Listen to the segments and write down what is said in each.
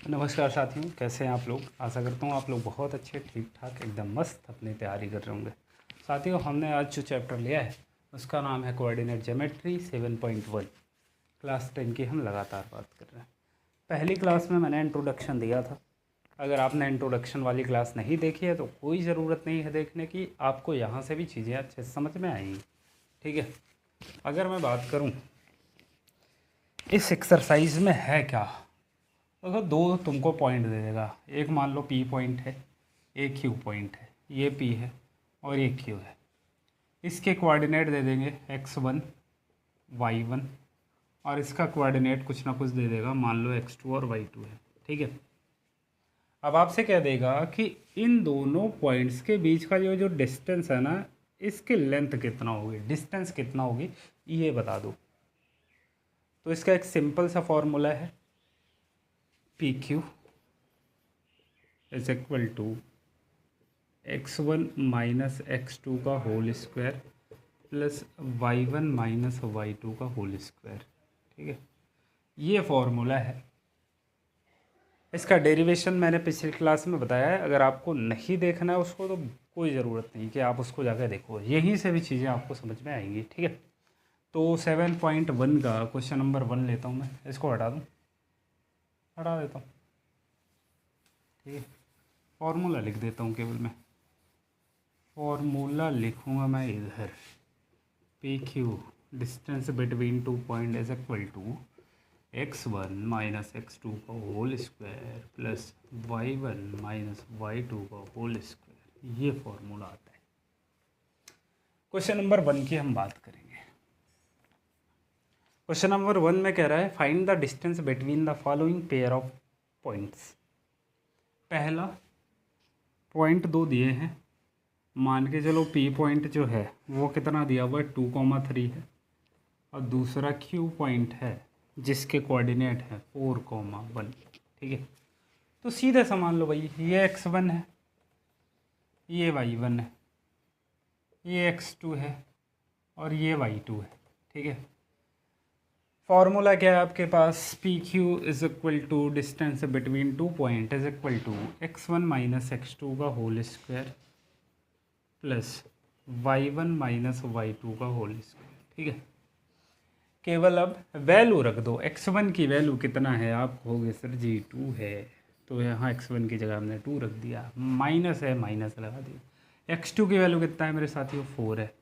नमस्कार साथियों, कैसे हैं आप लोग। आशा करता हूँ आप लोग बहुत अच्छे, ठीक ठाक, एकदम मस्त अपनी तैयारी कर रहे होंगे। साथियों, हमने आज जो चैप्टर लिया है उसका नाम है कोऑर्डिनेट ज्योमेट्री 7.1। क्लास 10 की हम लगातार बात कर रहे हैं। पहली क्लास में मैंने इंट्रोडक्शन दिया था। अगर आपने इंट्रोडक्शन वाली क्लास नहीं देखी है तो कोई ज़रूरत नहीं है देखने की, आपको यहाँ से भी चीज़ें अच्छे से समझ में आएंगी। ठीक है, अगर मैं बात करूँ इस एक्सरसाइज में है क्या, देखो दो तुमको पॉइंट दे देगा। एक मान लो P पॉइंट है, एक Q पॉइंट है, ये P है और ये Q है। इसके कोऑर्डिनेट दे देंगे x1 y1 और इसका कोऑर्डिनेट कुछ ना कुछ दे देगा, मान लो x2 और y2 है। ठीक है, अब आपसे क्या देगा कि इन दोनों पॉइंट्स के बीच का जो डिस्टेंस है ना, इसकी लेंथ कितना होगी, डिस्टेंस कितना होगी, ये बता दो। तो इसका एक सिंपल सा फॉर्मूला है, PQ is equal to x1 minus x2 का whole square plus y1 minus y2 का होल स्क्वायर। ठीक है, ये फॉर्मूला है। इसका डेरिवेशन मैंने पिछली क्लास में बताया है। अगर आपको नहीं देखना है उसको तो कोई ज़रूरत नहीं कि आप उसको जाकर देखो, यहीं से भी चीज़ें आपको समझ में आएंगी। ठीक है, तो 7.1 का क्वेश्चन नंबर 1 लेता हूँ मैं, इसको हटा दूँ, हटा देता हूँ। ठीक है, फॉर्मूला लिख देता हूँ केवल मैं, फॉर्मूला लिखूँगा मैं इधर, PQ distance between 2 point is equal to x1 minus x2 का whole square plus y1 minus y2 का होल स्क्वायर। ये फॉर्मूला आता है। क्वेश्चन नंबर 1 की हम बात करेंगे। क्वेश्चन नंबर 1 में कह रहा है find the distance between the following pair of points. पहला पॉइंट दो दिए हैं, मान के चलो P पॉइंट जो है वो कितना दिया हुआ है 2,3 है, और दूसरा Q पॉइंट है जिसके कोऑर्डिनेट है 4,1। ठीक है, तो सीधे सा मान लो भाई ये x1 है, ये y1 है, ये x2 है और ये y2 है। ठीक है, फॉर्मूला क्या है आपके पास, PQ is equal to distance between 2 point is equal to x1 minus x2 का whole square plus y1 minus y2 का होल स्क्वायर। ठीक है, केवल अब वैल्यू रख दो। x1 की वैल्यू कितना है, आप कहोगे सर जी 2 है, तो यहाँ x1 की जगह हमने 2 रख दिया, माइनस है माइनस लगा दिया। x2 की वैल्यू कितना है मेरे साथियों, 4 है,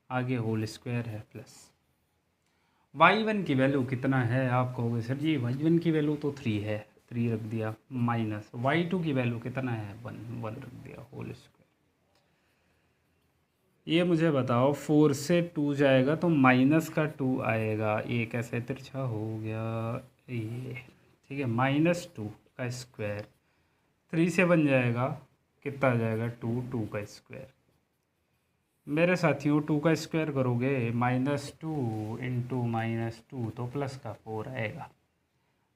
आगे होल स्क्वायर है प्लस y1 की वैल्यू कितना है, आप कहोगे सर जी y1 की वैल्यू तो 3 है, 3 रख दिया, माइनस y2 की वैल्यू कितना है 1 रख दिया, होल स्क्वायर। ये मुझे बताओ 4 से 2 जाएगा तो माइनस का 2 आएगा, ये कैसे तिरछा हो गया ये। ठीक है, -2 का स्क्वायर, 3 से बन जाएगा, कितना आ जाएगा 2 का स्क्वायर। मेरे साथियों 2 का स्क्वायर करोगे -2 इंटू -2 तो प्लस का 4 आएगा,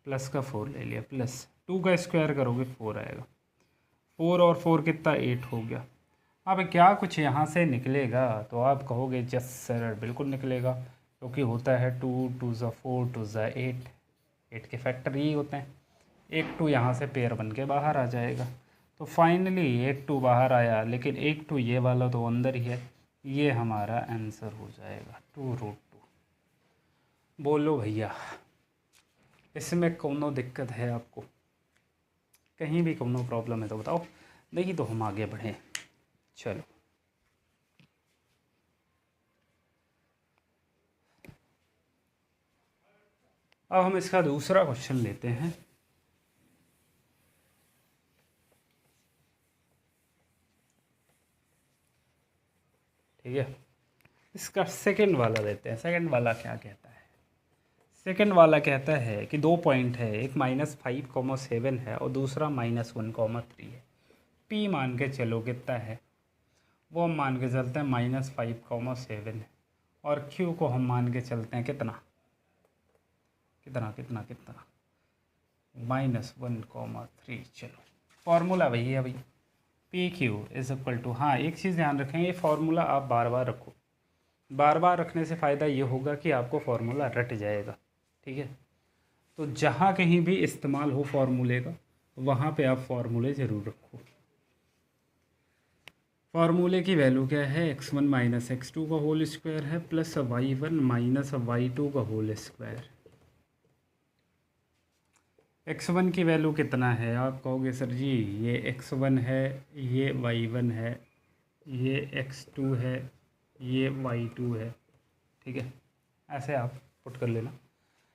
प्लस का 4 ले लिया, प्लस 2 का स्क्वायर करोगे 4 आएगा, 4 और 4 कितना 8 हो गया। अब क्या कुछ यहाँ से निकलेगा, तो आप कहोगे जस सर बिल्कुल निकलेगा, क्योंकि होता है 2 2 ज़ा 4 2 ज़ा 8, 8 के फैक्टर यही होते हैं। एक 2 यहाँ से पेयर बन के बाहर आ जाएगा, तो फाइनली एक 2 बाहर आया, लेकिन एक 2 ये वाला तो अंदर ही है, ये हमारा आंसर हो जाएगा 2√2। बोलो भैया, इसमें कोनो दिक्कत है आपको, कहीं भी कोनो प्रॉब्लम है तो बताओ, नहीं तो हम आगे बढ़ें। चलो, अब हम इसका दूसरा क्वेश्चन लेते हैं। ठीक है, इसका सेकंड वाला लेते हैं। सेकंड वाला क्या कहता है, सेकंड वाला कहता है कि दो पॉइंट है, एक -5,7 है और दूसरा -1,3 है। P मान के चलो कितना है, वो हम मान के चलते हैं -5,7 है, और Q को हम मान के चलते हैं कितना कितना कितना कितना -1,3। चलो, फॉर्मूला वही है भाई, PQ इज इक्वल टू, हाँ एक चीज़ ध्यान रखें, ये फार्मूला आप बार बार रखो। बार बार रखने से फ़ायदा ये होगा कि आपको फार्मूला रट जाएगा। ठीक है, तो जहाँ कहीं भी इस्तेमाल हो फार्मूले का वहाँ पे आप फॉर्मूले ज़रूर रखो। फार्मूले की वैल्यू क्या है, x1 माइनस x2 का होल स्क्वायर है प्लस y1 माइनस y2 का होल स्क्वायर। x1 की वैल्यू कितना है, आप कहोगे सर जी ये x1 है, ये y1 है, ये x2 है, ये y2 है, ठीक है, ऐसे आप पुट कर लेना।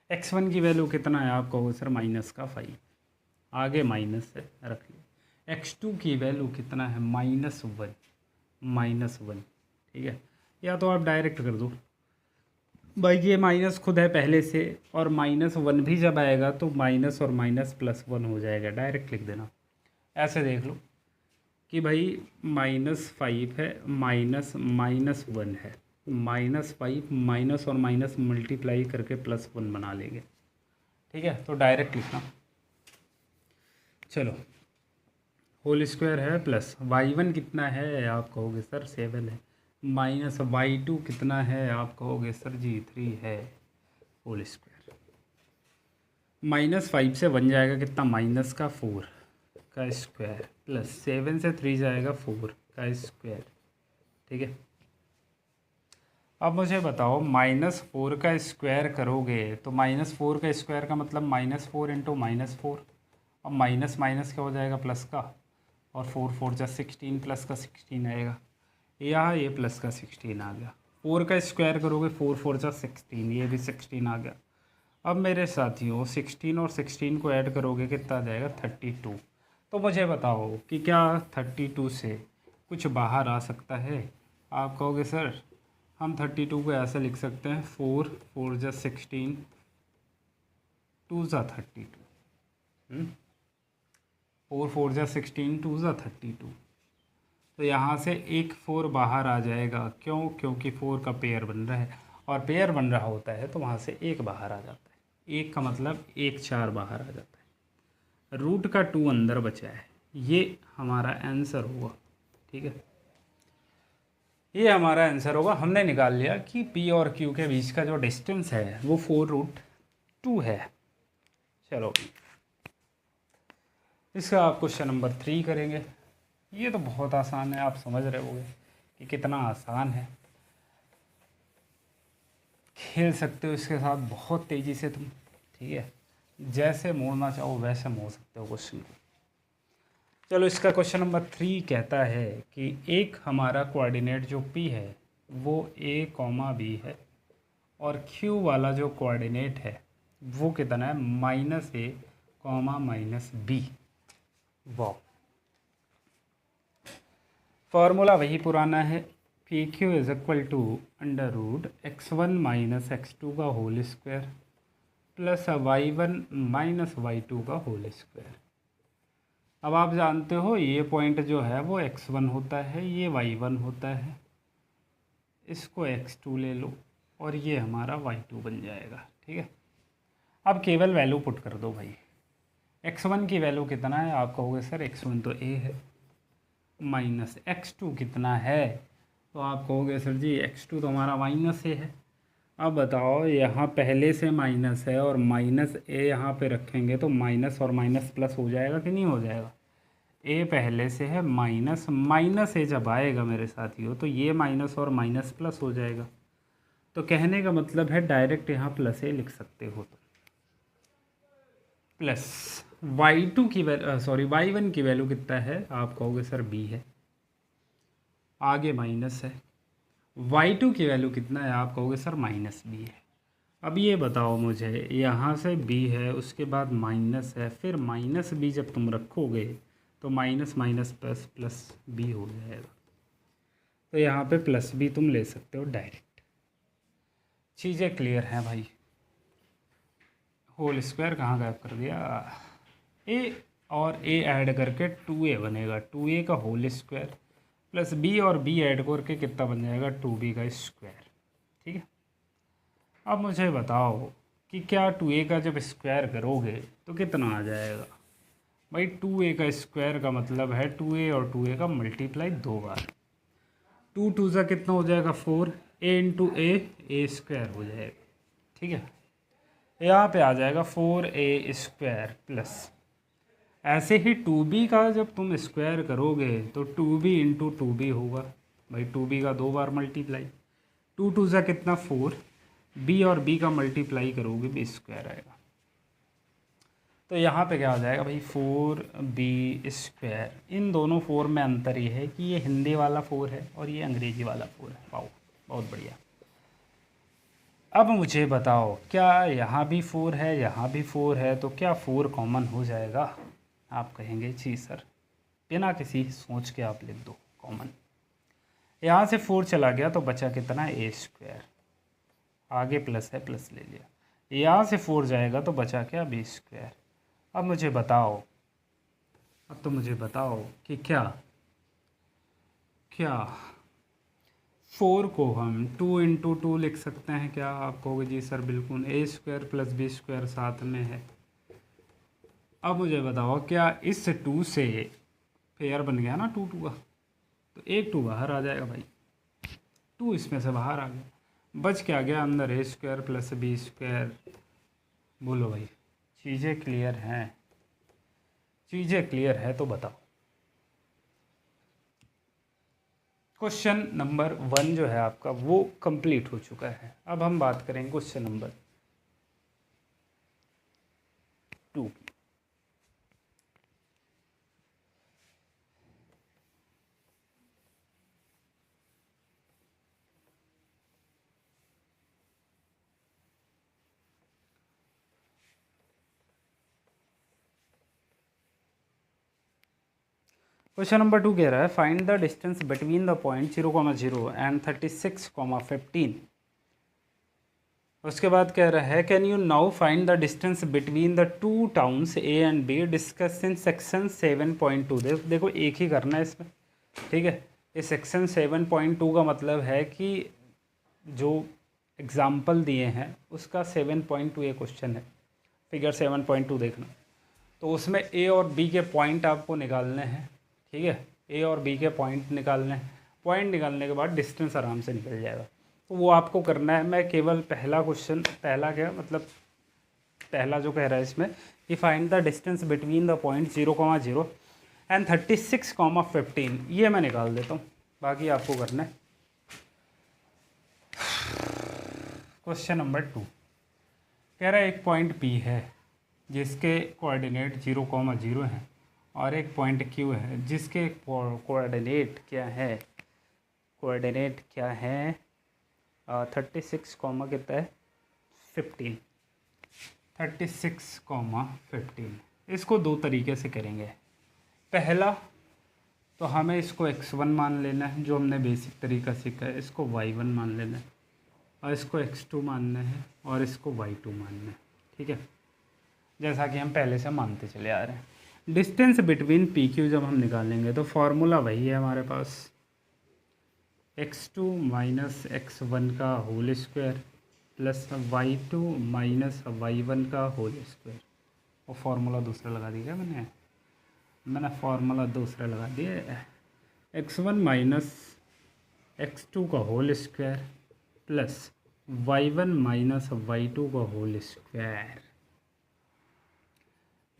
x1 की वैल्यू कितना है, आप कहोगे सर माइनस का 5, आगे माइनस है रख लिया। x2 की वैल्यू कितना है, -1, ठीक है, या तो आप डायरेक्ट कर दो भाई, ये माइनस खुद है पहले से, और -1 भी जब आएगा तो माइनस और माइनस +1 हो जाएगा, डायरेक्ट लिख देना। ऐसे देख लो कि भाई -5 है, -1 है, -5 माइनस और माइनस मल्टीप्लाई करके +1 बना लेंगे, ठीक है, तो डायरेक्ट लिखना। चलो होल स्क्वायर है प्लस y1 कितना है, आप कहोगे सर 7 है, माइनस y2 कितना है, आप कहोगे सर जी 3 है, होल स्क्वायर। -5 से बन जाएगा कितना, -4 का स्क्वायर प्लस 7 से 3 जाएगा 4 का स्क्वायर, ठीक है। अब मुझे बताओ -4 का स्क्वायर करोगे तो -4 का स्क्वायर का मतलब -4 इंटू -4, अब माइनस माइनस क्या हो जाएगा, प्लस का, और 4 4 जा 16, प्लस का 16 आएगा, यहाँ ये प्लस का 16 आ गया। 4 का स्क्वायर करोगे 4 4 जा 16, ये भी 16 आ गया। अब मेरे साथियों 16 और 16 को ऐड करोगे कितना आ जाएगा, 32। तो मुझे बताओ कि क्या 32 से कुछ बाहर आ सकता है, आप कहोगे सर हम 32 को ऐसे लिख सकते हैं, 4 4 जा 16, 2 जा 32, 4 4 जा 16, 2 जा 32। तो यहाँ से एक 4 बाहर आ जाएगा, क्यों, क्योंकि 4 का पेयर बन रहा है, और पेयर बन रहा होता है तो वहाँ से एक बाहर आ जाता है, एक का मतलब 1 4 बाहर आ जाता है, रूट का 2 अंदर बचा है, ये हमारा आंसर होगा, ठीक है, ये हमारा आंसर होगा। हमने निकाल लिया कि P और Q के बीच का जो डिस्टेंस है वो 4√2 है। चलो इसका आप क्वेश्चन नंबर 3 करेंगे। ये तो बहुत आसान है, आप समझ रहे होंगे कि कितना आसान है, खेल सकते हो इसके साथ बहुत तेज़ी से तुम, ठीक है, जैसे मोड़ना चाहो वैसे मोड़ सकते हो क्वेश्चन को। चलो इसका क्वेश्चन नंबर 3 कहता है कि एक हमारा कोऑर्डिनेट जो P है वो A, B है, और Q वाला जो कोऑर्डिनेट है वो कितना है, -A, -B। वाह, फॉर्मूला वही पुराना है, PQ is equal to √x1 minus x2 का whole square plus y1 minus y2 का होल स्क्वायर। अब आप जानते हो ये पॉइंट जो है वो x1 होता है, ये y1 होता है, इसको x2 ले लो और ये हमारा y2 बन जाएगा, ठीक है। अब केवल वैल्यू पुट कर दो भाई, x1 की वैल्यू कितना है, आप कहोगे सर x1 तो a है, माइनस x2 कितना है, तो आप कहोगे सर जी x2 तो हमारा -a है। अब बताओ यहाँ पहले से माइनस है और -a यहाँ पे रखेंगे तो माइनस और माइनस प्लस हो जाएगा कि नहीं हो जाएगा, a पहले से है, माइनस a जब आएगा मेरे साथियों तो ये माइनस और माइनस प्लस हो जाएगा। तो कहने का मतलब है डायरेक्ट यहाँ +a लिख सकते हो, तो प्लस y2 की y1 की वैल्यू कितना है, आप कहोगे सर b है, आगे माइनस है, y2 की वैल्यू कितना है, आप कहोगे सर -b है। अब ये बताओ मुझे, यहाँ से b है, उसके बाद माइनस है, फिर -b जब तुम रखोगे तो minus minus plus plus b हो जाएगा, तो यहाँ पे +b तुम ले सकते हो डायरेक्ट। चीज़ें क्लियर हैं भाई, होल स्क्वायर कहाँ गायब कर दिया, a और a ऐड करके 2a बनेगा, 2a का होल स्क्वायर प्लस b और b ऐड करके कितना बन जाएगा, 2b का स्क्वायर, ठीक है। अब मुझे बताओ कि क्या 2a का जब स्क्वायर करोगे तो कितना आ जाएगा, भाई 2a का स्क्वायर का मतलब है 2a और 2a का मल्टीप्लाई 2 बार, 2 2 सा कितना हो जाएगा 4, a इंटू a स्क्वायर हो जाएगा, ठीक है। यहाँ पे आ जाएगा 4a स्क्वायर प्लस ऐसे ही 2b का जब तुम स्क्वायर करोगे तो 2b इंटू 2b होगा भाई, 2b का 2 बार मल्टीप्लाई, 2 2 सा कितना 4, b और b का मल्टीप्लाई करोगे b स्क्वायर आएगा। तो यहाँ पे क्या हो जाएगा भाई 4b स्क्वायर। इन दोनों 4 में अंतर ये है कि ये हिंदी वाला 4 है और ये अंग्रेजी वाला 4 है। वाओ, बहुत बढ़िया। अब मुझे बताओ क्या यहाँ भी 4 है, यहाँ भी 4 है, तो क्या 4 कॉमन हो जाएगा? आप कहेंगे जी सर, बिना किसी सोच के आप लिख दो कॉमन। यहाँ से 4 चला गया तो बचा कितना, ए स्क्वायर, आगे प्लस है प्लस ले लिया। यहाँ से 4 जाएगा तो बचा क्या, बी स्क्वायर। अब मुझे बताओ, अब तो मुझे बताओ कि क्या 4 को हम 2 इंटू 2 लिख सकते हैं क्या? आप कहोगे जी सर बिल्कुल, ए स्क्वायर प्लस बी स्क्वायर साथ में है। अब मुझे बताओ क्या इस 2 से पेयर बन गया ना 2 2 का, तो एक 2 बाहर आ जाएगा भाई, 2 इसमें से बाहर आ गया, बच क्या गया अंदर, ए स्क्वायर प्लस बी स्क्वायर। बोलो भाई, चीज़ें क्लियर हैं? चीज़ें क्लियर है तो बताओ। क्वेश्चन नंबर 1 जो है आपका वो कंप्लीट हो चुका है। अब हम बात करेंगे क्वेश्चन नंबर 2। क्वेश्चन नंबर 2 कह रहा है find the distance between the point 0,0 and 36,15। उसके बाद कह रहा है can you now find the distance between the two towns A and be discuss in section 7.2। देखो एक ही करना है इसमें, ठीक है। इस सेक्शन 7.2 का मतलब है कि जो एग्जाम्पल दिए हैं उसका 7.2 ये क्वेश्चन है, फिगर 7.2 देखना। तो उसमें ए और बी के पॉइंट आपको निकालने हैं, ठीक है। ए और बी के पॉइंट निकालने हैं, पॉइंट निकालने के बाद डिस्टेंस आराम से निकल जाएगा। तो वो आपको करना है। मैं केवल पहला क्वेश्चन, पहला क्या मतलब पहला जो कह रहा है इसमें कि find the distance between the point 0,0 and 36,15, ये मैं निकाल देता हूँ, बाकी आपको करना है। क्वेश्चन नंबर 2 कह रहा है एक पॉइंट पी है जिसके कोऑर्डिनेट 0,0 हैं और एक पॉइंट क्यू है जिसके कोऑर्डिनेट क्या है, कोऑर्डिनेट क्या है 36, कितना है 15, 36,15। इसको दो तरीके से करेंगे। पहला तो हमें इसको x1 मान लेना है, जो हमने बेसिक तरीका सीखा है। इसको y1 मान लेना है और इसको x2 मानना है और इसको y2 मानना है, ठीक है, जैसा कि हम पहले से मानते चले आ रहे हैं। डिस्टेंस बिटवीन पी क्यू जब हम निकालेंगे तो फॉर्मूला वही है हमारे पास, x2 माइनस x1 का whole square plus y2 minus y1 का होल स्क्वायर। और फार्मूला दूसरा लगा दिया मैंने फार्मूला दूसरा लगा दिया, x1 माइनस x2 का whole square plus y1 minus y2 का होल स्क्वायर।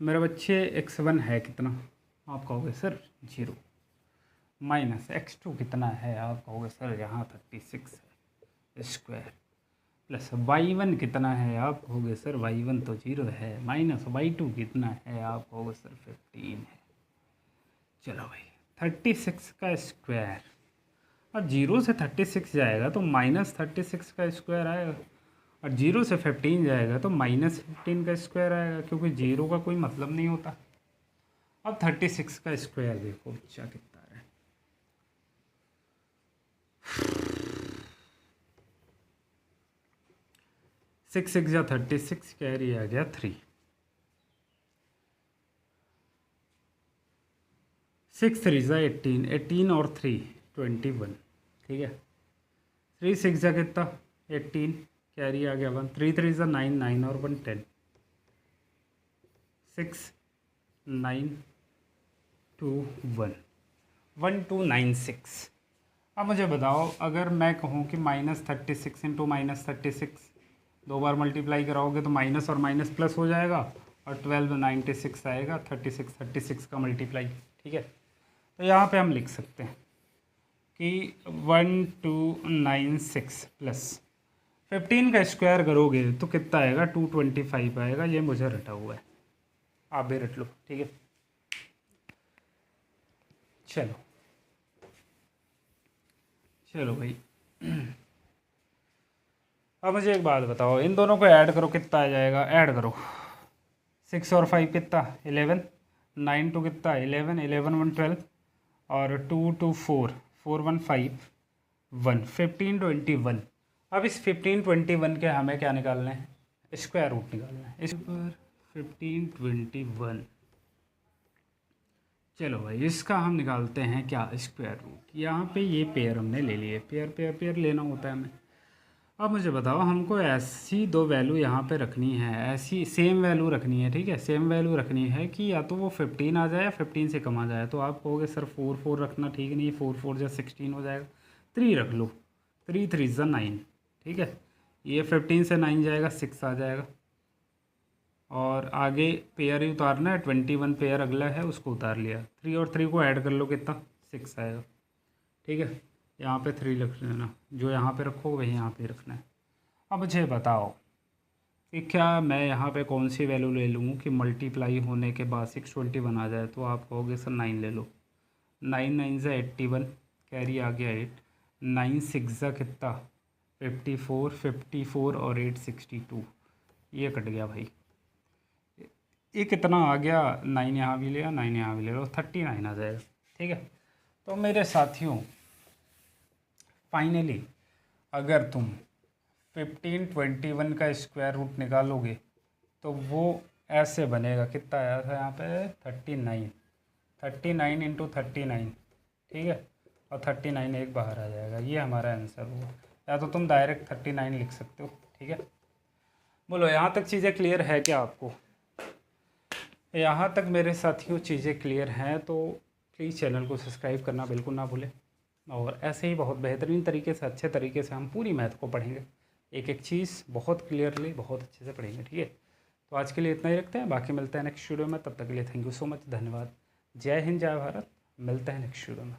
मेरे बच्चे x1 है कितना, आप कहोगे सर 0, माइनस x2 कितना है, आप कहोगे सर यहाँ 36 है स्क्वायर, प्लस y1 कितना है, आप कहोगे सर y1 तो 0 है, माइनस y2 कितना है, आप कहोगे सर 15 है। चलो भाई 36 का स्क्वायर, अब 0 से 36 जाएगा तो माइनस 36 का स्क्वायर आएगा, और 0 से 15 जाएगा तो माइनस 15 का स्क्वायर आएगा, क्योंकि 0 का कोई मतलब नहीं होता। अब 36 का स्क्वायर देखो बच्चा कितना है, 6 6 या 36, कैरी आ गया 3, 6 3 जा 18, 18 और 3 21, ठीक है। 3 6 जा कितना 18, कैरी आ गया 1, 3 3 जा 9, 9 और 1 10, 6 9 2 1, 1 2 9 6। अब मुझे बताओ अगर मैं कहूँ कि माइनस 36 इंटू माइनस 36, 2 बार मल्टीप्लाई कराओगे तो माइनस और माइनस प्लस हो जाएगा और 12 96 आएगा, 36 का मल्टीप्लाई, ठीक है। तो यहाँ पे हम लिख सकते हैं कि 1296 प्लस 15 का स्क्वायर करोगे तो कितना आएगा, 225 आएगा। ये मुझे रटा हुआ है, आप भी रट लो, ठीक है। चलो भाई, अब मुझे एक बात बताओ, इन दोनों को ऐड करो, कितना आ जाएगा, ऐड करो। 6 और 5 कितना, 11, 9 2 कितना, 11, 11 1 12, और 2 2 4, 4 1 5 1, 15 21। अब इस 15 21 के हमें क्या निकालना है, स्क्वायर रूट निकालना है। इस पर 15 21, चलो भाई इसका हम निकालते हैं क्या, स्क्वायर रूट। यहाँ पे ये पेयर हमने ले लिए, पेयर पेयर पेयर लेना होता है हमें। अब मुझे बताओ, हमको ऐसी दो वैल्यू यहाँ पे रखनी है, ऐसी सेम वैल्यू रखनी है, ठीक है। सेम वैल्यू रखनी है कि या तो वो 15 आ जाए या 15 से कम आ जाए। तो आप कहोगे सर 4 4 रखना ठीक नहीं, 4 4 जा 16 हो जाएगा, 3 रख लो, 3 3 जा 9, ठीक है। ये 15 से 9 जाएगा, 6 आ जाएगा। और आगे पेयर ही उतारना है, 21 पेयर अगला है उसको उतार लिया, 3 और 3 को ऐड कर लो, कितना 6 आएगा, ठीक है। यहाँ पे 3 लिख लेना, जो यहाँ पे रखो वही यहाँ पे रखना है। अब मुझे बताओ कि क्या मैं यहाँ पे कौन सी वैल्यू ले लूँ कि मल्टीप्लाई होने के बाद 621 आ जाए। तो आप कहोगे सर 9 ले लो, 9 9 ज़ा 81, कैरी आ गया 8, 9 6 ज़ा कितना 54, 54 और 8 62, ये कट गया भाई। ये कितना आ गया, 9 यहाँ भी लिया, 9 यहाँ भी ले लो, 39 आ जाएगा, ठीक है। तो मेरे साथियों, फाइनली अगर तुम 15 21 का स्क्वायर रूट निकालोगे तो वो ऐसे बनेगा, कितना आया था यहाँ पे 39, 39 इंटू 39, ठीक है। और 39 एक बाहर आ जाएगा, ये हमारा आंसर होगा। या तो तुम डायरेक्ट 39 लिख सकते हो, ठीक है। बोलो यहाँ तक चीज़ें क्लियर है क्या आपको? यहाँ तक मेरे साथियों चीज़ें क्लियर हैं तो प्लीज़ चैनल को सब्सक्राइब करना बिल्कुल ना भूलें। और ऐसे ही बहुत बेहतरीन तरीके से, अच्छे तरीके से हम पूरी मैथ को पढ़ेंगे, एक एक चीज़ बहुत क्लियरली, बहुत अच्छे से पढ़ेंगे, ठीक है। तो आज के लिए इतना ही रखते हैं, बाकी मिलते हैं नेक्स्ट वीडियो में। तब तक के लिए थैंक यू सो मच, धन्यवाद। जय हिंद, जय भारत, मिलते हैं नेक्स्ट वीडियो में।